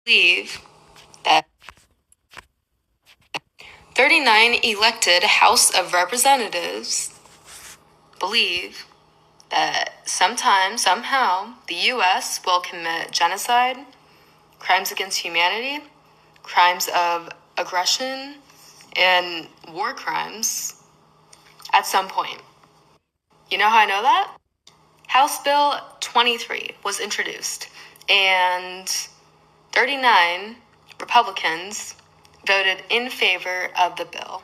believe that 39 elected House of Representatives believe that sometime, somehow, the U.S. will commit genocide, crimes against humanity, crimes of aggression, and war crimes at some point. You know how I know that? House Bill 23 was introduced, and 39 Republicans voted in favor of the bill.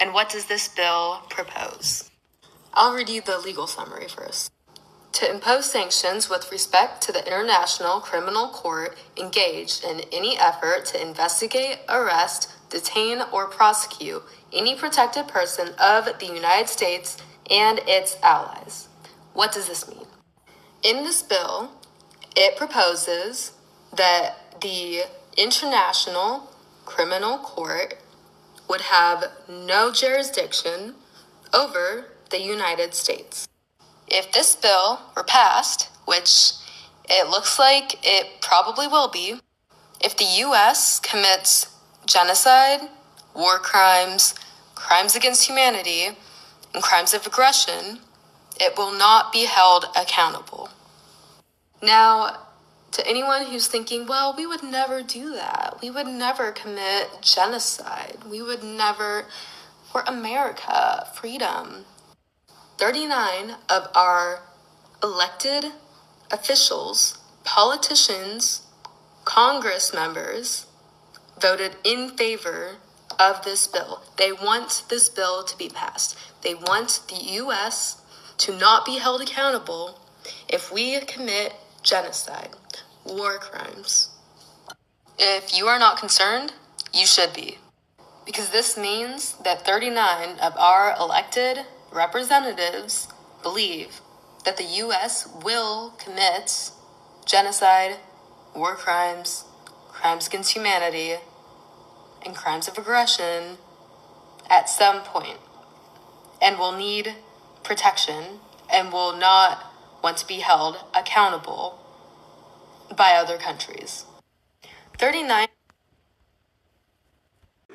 And what does this bill propose? I'll read you the legal summary first. To impose sanctions with respect to the International Criminal Court engaged in any effort to investigate, arrest, detain, or prosecute any protected person of the United States and its allies. What does this mean? In this bill, it proposes that the International Criminal Court would have no jurisdiction over the United States. If this bill were passed, which it looks like it probably will be, if the U.S. commits genocide, war crimes, crimes against humanity, and crimes of aggression, it will not be held accountable. Now, to anyone who's thinking, well, we would never do that. We would never commit genocide. We would never, for America, freedom. 39 of our elected officials, politicians, Congress members, voted in favor of this bill. They want this bill to be passed. They want the U.S. to not be held accountable if we commit genocide, war crimes. If you are not concerned, you should be. Because this means that 39 of our elected representatives believe that the U.S. will commit genocide, war crimes, crimes against humanity, and crimes of aggression at some point, and will need protection and will not want to be held accountable by other countries. 39.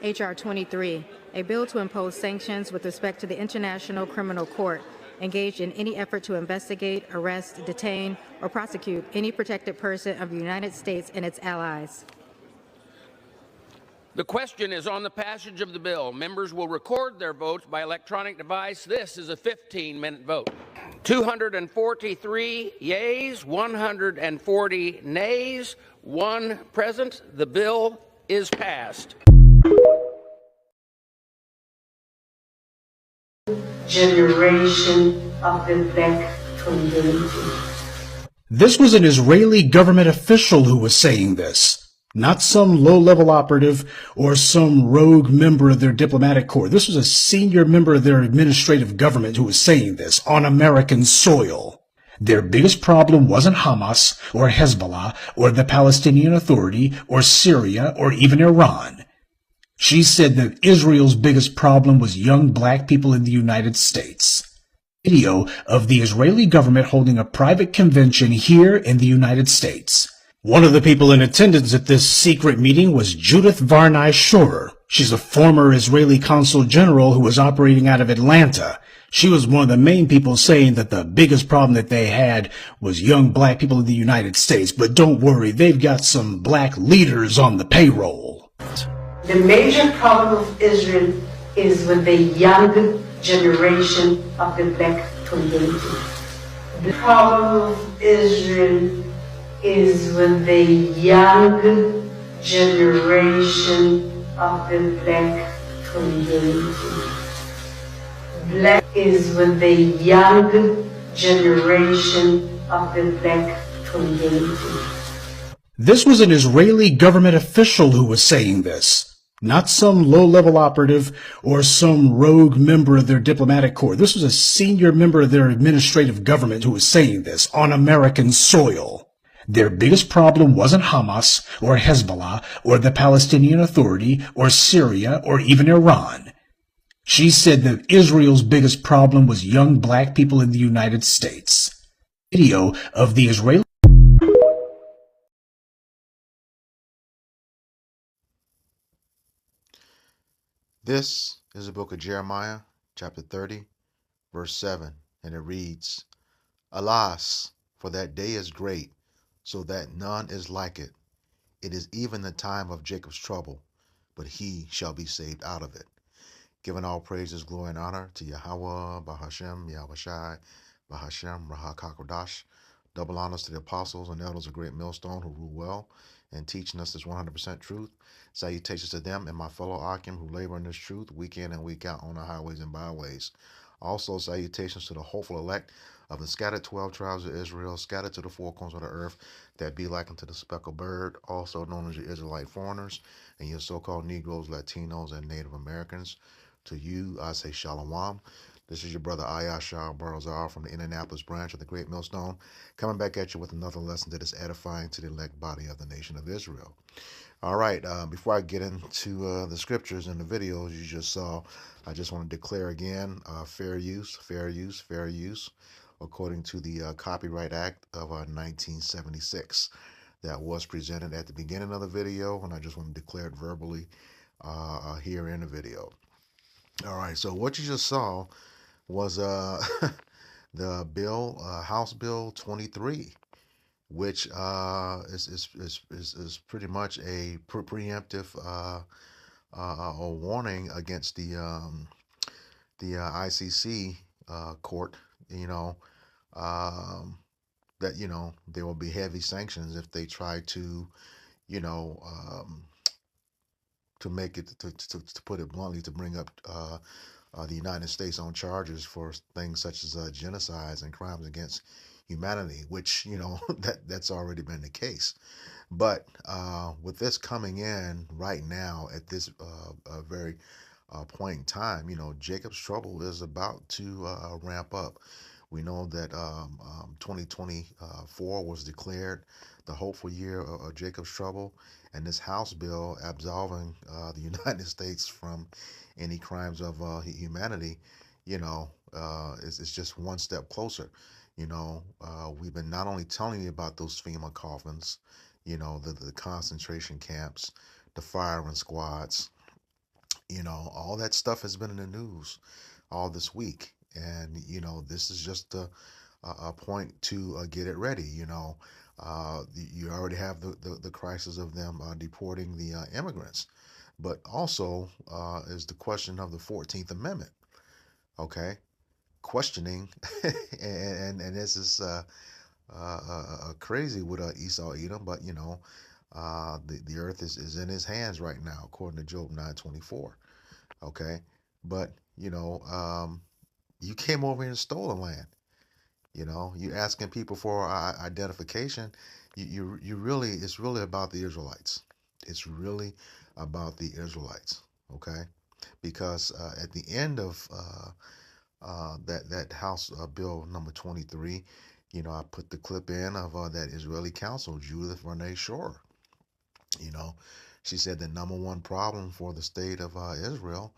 H.R. 23, a bill to impose sanctions with respect to the International Criminal Court engaged in any effort to investigate, arrest, detain, or prosecute any protected person of the United States and its allies. The question is on the passage of the bill. Members will record their votes by electronic device. This is a 15-minute vote. 243 yeas, 140 nays, 1 present. The bill is passed. Generation of the black community. This was an Israeli government official who was saying this, not some low-level operative or some rogue member of their diplomatic corps. This was a senior member of their administrative government who was saying this on American soil. Their biggest problem wasn't Hamas or Hezbollah or the Palestinian Authority or Syria or even Iran. She said that Israel's biggest problem was young black people in the United States. Video of the Israeli government holding a private convention here in the United States. One of the people in attendance at this secret meeting was Judith Varney Shorer. She's a former Israeli consul general who was operating out of Atlanta. She was one of the main people saying that the biggest problem that they had was young black people in the United States. But don't worry, they've got some black leaders on the payroll. The major problem of Israel is with the young generation of the black community. The problem of Israel is with the young generation of the black community. Black is with the young generation of the black community. This was an Israeli government official who was saying this, not some low-level operative or some rogue member of their diplomatic corps. This was a senior member of their administrative government who was saying this on American soil. Their biggest problem wasn't Hamas or Hezbollah or the Palestinian Authority or Syria or even Iran. She said that Israel's biggest problem was young black people in the United States. Video of the Israeli This is the book of Jeremiah, chapter 30, verse 7, and it reads, Alas, for that day is great, so that none is like it. It is even the time of Jacob's trouble, but he shall be saved out of it. Giving all praises, glory, and honor to Yahweh, Bahashem, Yahushai, Bahashem, Rahakakodash. Double honors to the apostles and elders of Great Millstone who rule well and teaching us this 100% truth. Salutations to them and my fellow Akim who labor in this truth week in and week out on the highways and byways. Also, salutations to the hopeful elect of the scattered 12 tribes of Israel, scattered to the four corners of the earth, that be like unto the speckled bird, also known as your Israelite foreigners, and your so-called Negroes, Latinos, and Native Americans. To you, I say Shalom. This is your brother Ayashar Barzar from the Indianapolis branch of the Great Millstone, coming back at you with another lesson that is edifying to the elect body of the nation of Israel. All right, before I get into the scriptures and the videos you just saw, I just want to declare again fair use, according to the Copyright Act of 1976 that was presented at the beginning of the video, and I just want to declare it verbally here in the video. All right, so what you just saw was the bill, House Bill 23, which is pretty much a preemptive a warning against the ICC court. That there will be heavy sanctions if they try to to make it to put it bluntly, to bring up the United States on charges for things such as genocides and crimes against humanity, which that's already been the case. But with this coming in right now at this very point in time, Jacob's trouble is about to ramp up. We know that 2024 was declared the hopeful year of Jacob's trouble, and this House bill absolving the United States from any crimes of humanity, is just one step closer. We've been not only telling you about those FEMA coffins, the concentration camps, the firing squads, all that stuff has been in the news all this week. And, this is just a point to get it ready. You already have the crisis of them deporting the immigrants. But also is the question of the 14th Amendment. Okay. Questioning, and this is crazy with Esau Edom, but the earth is in his hands right now, according to Job 9:24. Okay, but you came over here and stole the land. You asking people for identification. You really, it's really about the Israelites. It's really about the Israelites. Okay, because at the end of that House Bill number 23, I put the clip in of that Israeli counsel, Judith Renee Shore. She said the number one problem for the state of Israel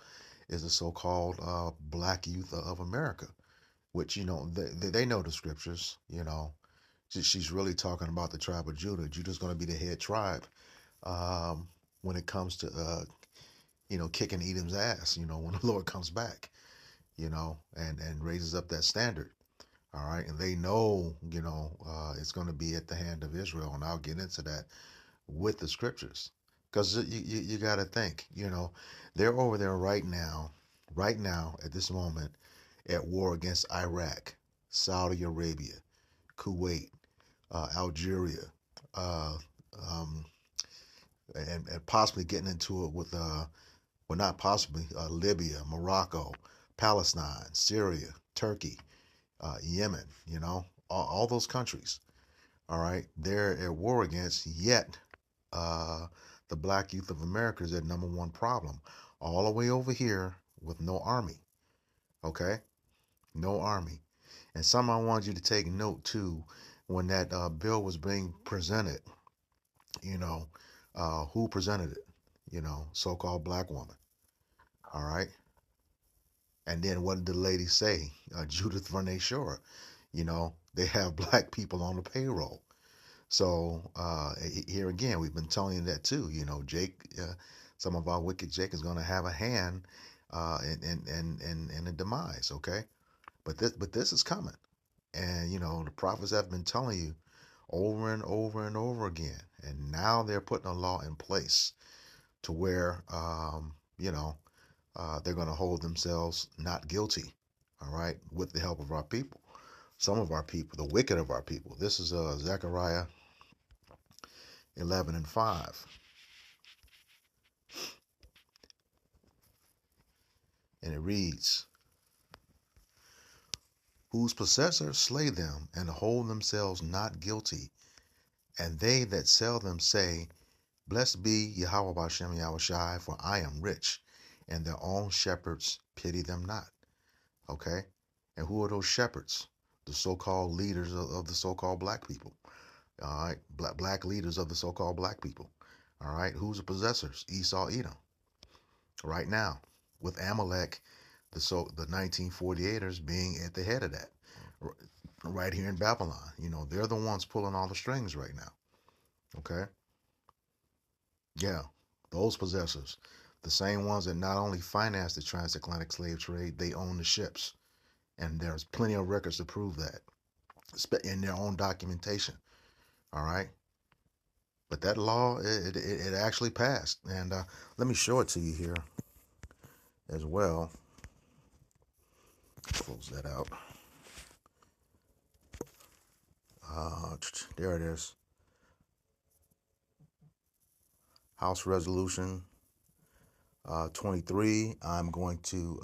is the so-called black youth of America, which, they know the scriptures. She's really talking about the tribe of Judah. Judah's going to be the head tribe when it comes to, kicking Edom's ass, when the Lord comes back, and raises up that standard. All right. And they know, it's going to be at the hand of Israel. And I'll get into that with the scriptures, because you got to think, they're over there right now at this moment at war against Iraq, Saudi Arabia, Kuwait, Algeria, and possibly getting into it with, not possibly, Libya, Morocco, Palestine, Syria, Turkey, Yemen, all those countries. All right. They're at war against, yet the black youth of America is their number one problem. All the way over here with no army. Okay. No army. And some I want you to take note too, when that bill was being presented, who presented it? So-called black woman. All right. And then what did the lady say? Judith Renee Shore. They have black people on the payroll. So here again, we've been telling you that too. Some of our wicked Jake is going to have a hand in the demise. Okay, but this is coming, and the prophets have been telling you over and over and over again, and now they're putting a law in place to where they're going to hold themselves not guilty. All right, with the help of our people, some of our people, the wicked of our people. This is Zechariah 11:5. And it reads, whose possessors slay them and hold themselves not guilty, and they that sell them say, blessed be Yahweh Bashem Yahushai, for I am rich, and their own shepherds pity them not. Okay? And who are those shepherds? The so-called leaders of the so-called black people. All right? Black leaders of the so-called black people. All right? Who's the possessors? Esau, Edom. Right now, with Amalek, the 1948ers being at the head of that, right here in Babylon. They're the ones pulling all the strings right now. Okay? Yeah, those possessors, the same ones that not only finance the transatlantic slave trade, they own the ships. And there's plenty of records to prove that in their own documentation. All right? But that law, it actually passed. And let me show it to you here as well. Close that out. There it is. House Resolution 23. I'm going to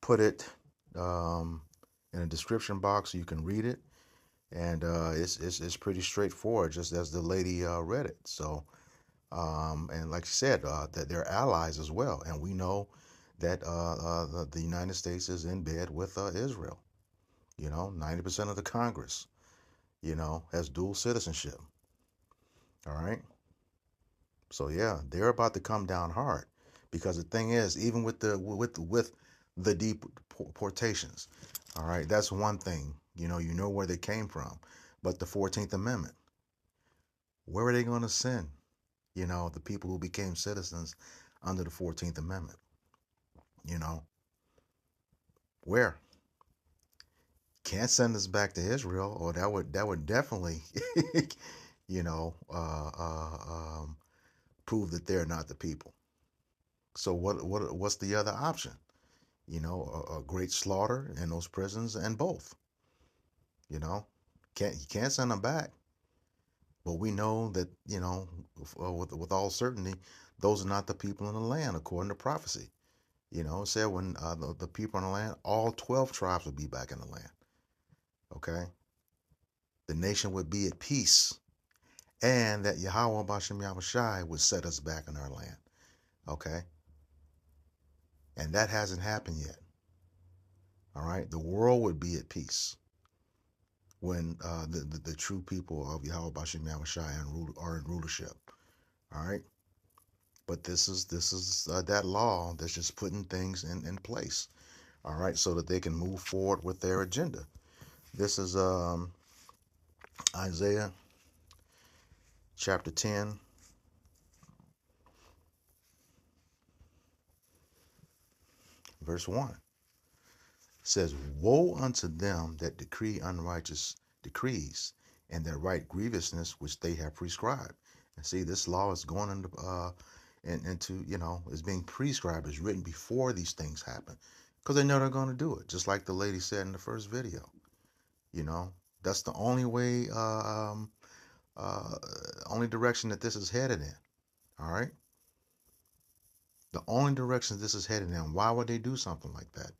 put it in a description box so you can read it. And it's pretty straightforward, just as the lady read it. So, and like she said, that they're allies as well. And we know that the United States is in bed with Israel. 90% of the Congress, has dual citizenship. All right. So yeah, they're about to come down hard, because the thing is, even with the deportations, all right, that's one thing. You know where they came from, but the 14th Amendment, where are they going to send? The people who became citizens under the 14th Amendment. Where? Can't send us back to Israel, or that would definitely, prove that they're not the people. So what's the other option? A great slaughter in those prisons, and both. You can't send them back. But we know that with all certainty, those are not the people in the land, according to prophecy. It said when the people in the land, all 12 tribes would be back in the land. Okay, the nation would be at peace, and that Yahweh Bashem Yahushai would set us back in our land. Okay, and that hasn't happened yet. All right, the world would be at peace when the true people of Yahweh Bashem Yahushai are in rulership. All right, but this is that law that's just putting things in place. All right, so that they can move forward with their agenda. This is Isaiah chapter 10. Verse 1 says, woe unto them that decree unrighteous decrees, and that write grievousness which they have prescribed. And see, this law is going into is being prescribed, is written before these things happen, because they know they're going to do it. Just like the lady said in the first video. That's the only way, only direction that this is headed in. All right. The only direction this is headed in. Why would they do something like that?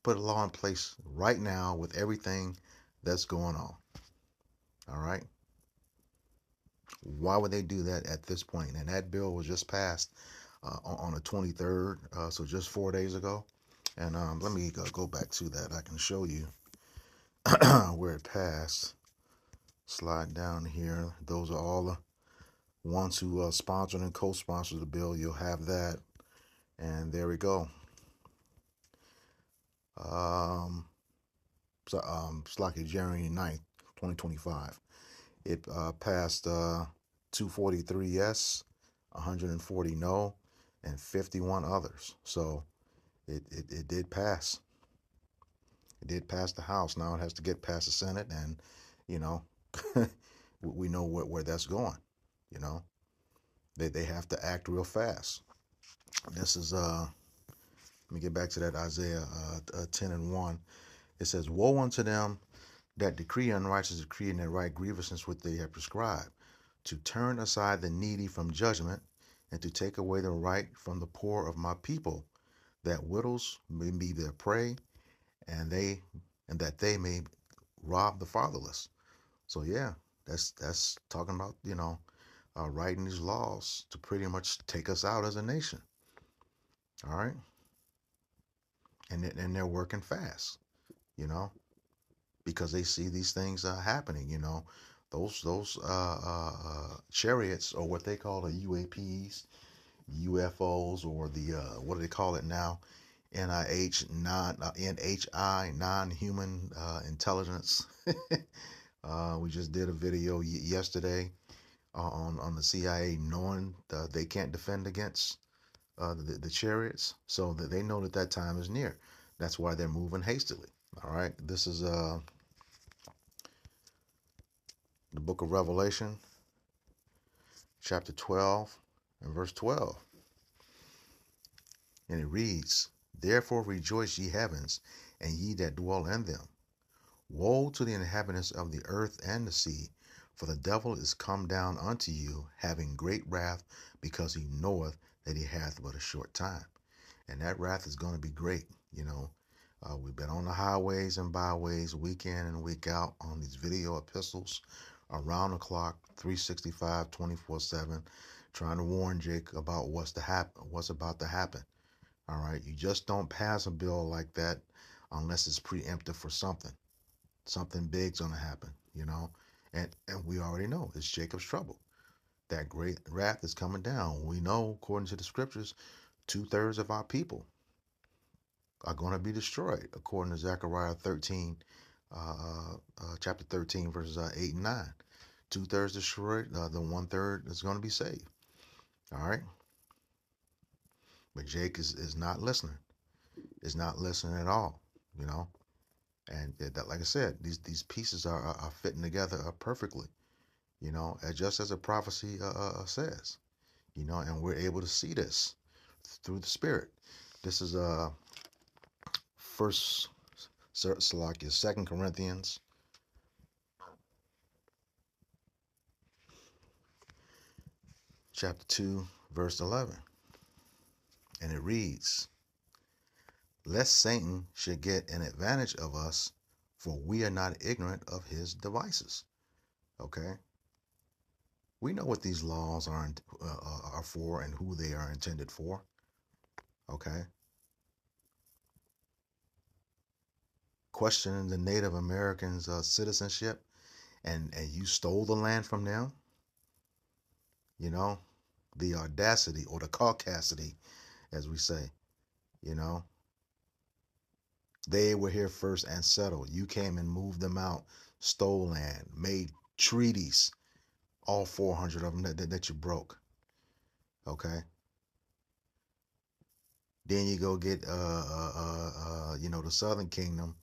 Put a law in place right now with everything that's going on. All right. Why would they do that at this point? And that bill was just passed on the 23rd, so just 4 days ago. And let me go back to that. I can show you where it passed. Slide down here. Those are all the ones who sponsored and co-sponsored the bill. You'll have that. And there we go. It's like January 9th, 2025. It passed 243 yes, 140 no, and 51 others. So it did pass. It did pass the House. Now it has to get past the Senate, and you know, we know where that's going. You know, they have to act real fast. This is let me get back to that Isaiah 10 and 1. It says, "Woe unto them that decree unrighteous decree and that write grievousness which they have prescribed, to turn aside the needy from judgment, and to take away the right from the poor of my people, that widows may be their prey, and that they may rob the fatherless." So yeah, that's talking about, writing these laws to pretty much take us out as a nation. All right, and they're working fast, you know, because they see these things happening. Those chariots, or what they call the UAPs, UFOs, or the what do they call it now? NHI, non-human intelligence. We just did a video yesterday on the CIA, knowing they can't defend against the chariots, so that they know that time is near. That's why they're moving hastily. All right, this is the book of Revelation, chapter 12 and verse 12. And it reads, "Therefore rejoice, ye heavens, and ye that dwell in them. Woe to the inhabitants of the earth and the sea, for the devil is come down unto you, having great wrath, because he knoweth that he hath but a short time." And that wrath is going to be great. We've been on the highways and byways week in and week out on these video epistles around the clock, 365, 24/7, trying to warn Jake about what's about to happen. All right, you just don't pass a bill like that unless it's preemptive for something. Something big's gonna happen, and we already know it's Jacob's trouble. That great wrath is coming down. We know, according to the scriptures, 2/3 of our people are going to be destroyed, according to Zechariah 13, chapter 13, verses 8 and 9. 2/3 destroyed, the 1/3 is going to be saved. All right, but Jake is not listening. Is not listening at all. And that, like I said, these pieces are fitting together perfectly. Just as a prophecy says. And we're able to see this through the Spirit. This is Second Corinthians, chapter 2, verse 11, and it reads, "Lest Satan should get an advantage of us, for we are not ignorant of his devices." Okay, we know what these laws are for and who they are intended for. Okay, questioning the Native Americans' citizenship, and you stole the land from them. The audacity, or the caucasity, as we say. They were here first and settled. You came and moved them out, stole land, made treaties, all 400 of them that you broke. Okay. Then you go get the Southern Kingdom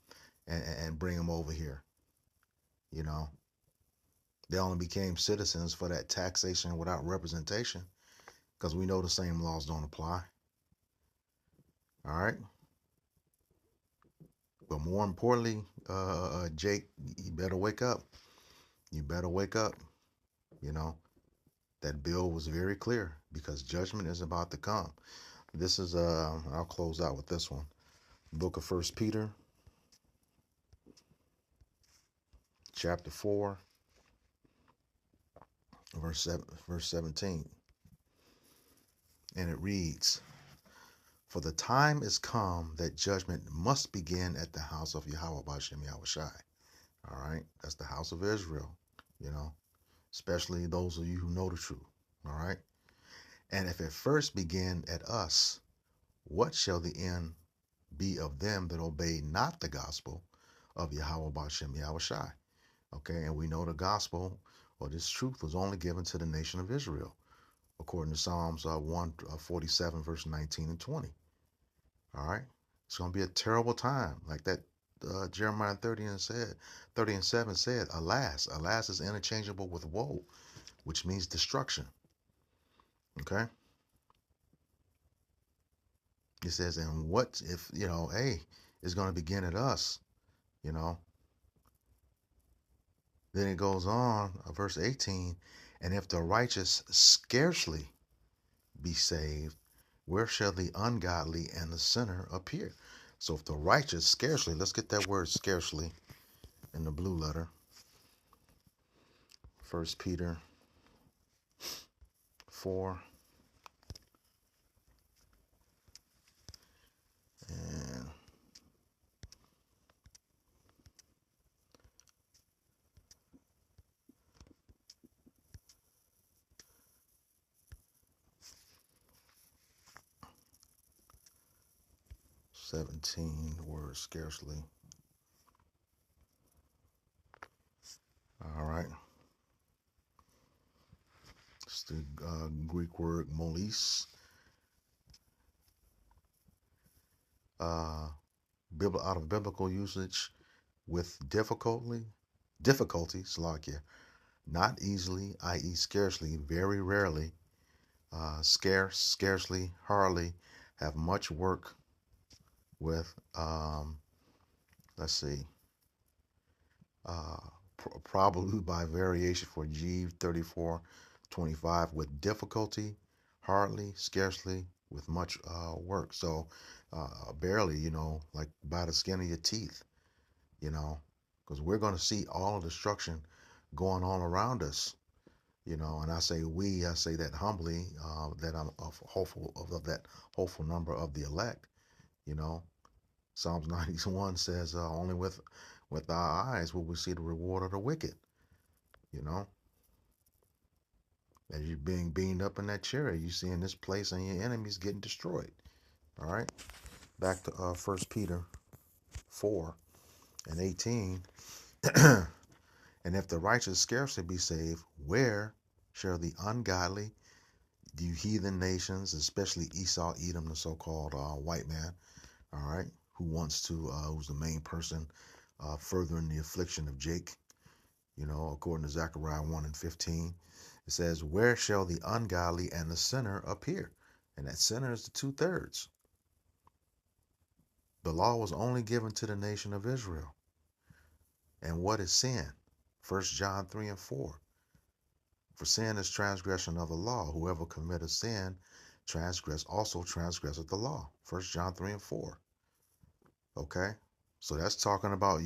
and bring them over here. They only became citizens for that taxation without representation, because we know the same laws don't apply. All right. But more importantly, Jake, you better wake up. You better wake up. That bill was very clear, because judgment is about to come. This is, I'll close out with this one. Book of 1 Peter, chapter 4, verse 17. And it reads, "For the time is come that judgment must begin at the house of Yahweh B'Shem Yahushai." All right, that's the house of Israel, especially those of you who know the truth. All right, "And if it first begin at us, what shall the end be of them that obey not the gospel of Yahweh B'Shem Yahushai?" Okay, and we know the gospel, Well, this truth was only given to the nation of Israel, according to Psalms 147, verse 19 and 20. All right. It's going to be a terrible time. Like that Jeremiah 30 and 7 said, alas, alas is interchangeable with woe, which means destruction. Okay. It says, and what if, hey, it's going to begin at us, you know. Then it goes on, verse 18, and if the righteous scarcely be saved, where shall the ungodly and the sinner appear? So if the righteous scarcely, let's get that word scarcely in the blue letter. 1 Peter 4 and 17, the word scarcely. All right. It's the Greek word molis. Out of biblical usage, with difficulty, Slovakia, not easily, i.e. scarcely, very rarely, scarce, scarcely, hardly, have much work with, let's see, probably by variation for G3425, with difficulty, hardly, scarcely, with much work. So barely, like by the skin of your teeth, because we're going to see all of destruction going on around us, and I say that humbly, that I'm hopeful of that hopeful number of the elect. Psalms 91 says, only with our eyes will we see the reward of the wicked. As you're being beamed up in that chariot, you see in this place and your enemies getting destroyed. All right, back to 1 Peter 4 and 18. And if the righteous scarcely be saved, where shall the ungodly, you heathen nations, especially Esau, Edom, the so-called white man, all right, who's the main person furthering the affliction of Jake, according to Zechariah 1 and 15, it says, where shall the ungodly and the sinner appear? And that sinner is the 2/3. The law was only given to the nation of Israel. And what is sin? 1 John 3 and 4. For sin is transgression of the law. Whoever committeth sin transgresseth the law. 1 John 3 and 4. Okay? So that's talking about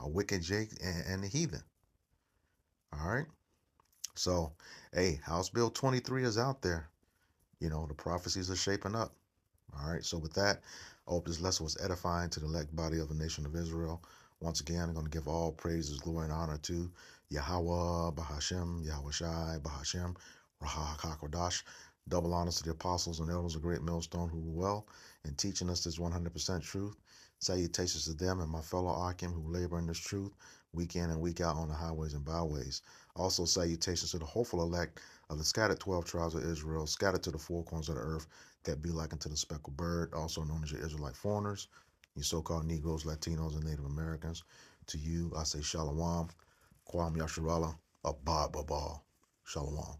wicked Jake and the heathen. All right? So, hey, House Bill 23 is out there. The prophecies are shaping up. All right? So with that, I hope this lesson was edifying to the elect body of the nation of Israel. Once again, I'm going to give all praises, glory, and honor to Yahweh, Bahashem, Yahweh Shai, Bahashem, Raha HaKodash. Double honors to the apostles and elders of Great Millstone who were well in teaching us this 100% truth. Salutations to them and my fellow Akim who labor in this truth week in and week out on the highways and byways. Also salutations to the hopeful elect of the scattered 12 tribes of Israel, scattered to the four corners of the earth, that be like unto the speckled bird, also known as your Israelite foreigners, you so-called Negroes, Latinos, and Native Americans. To you, I say Shalom, Kwam Yasharallah, Abad Babal. Shalom.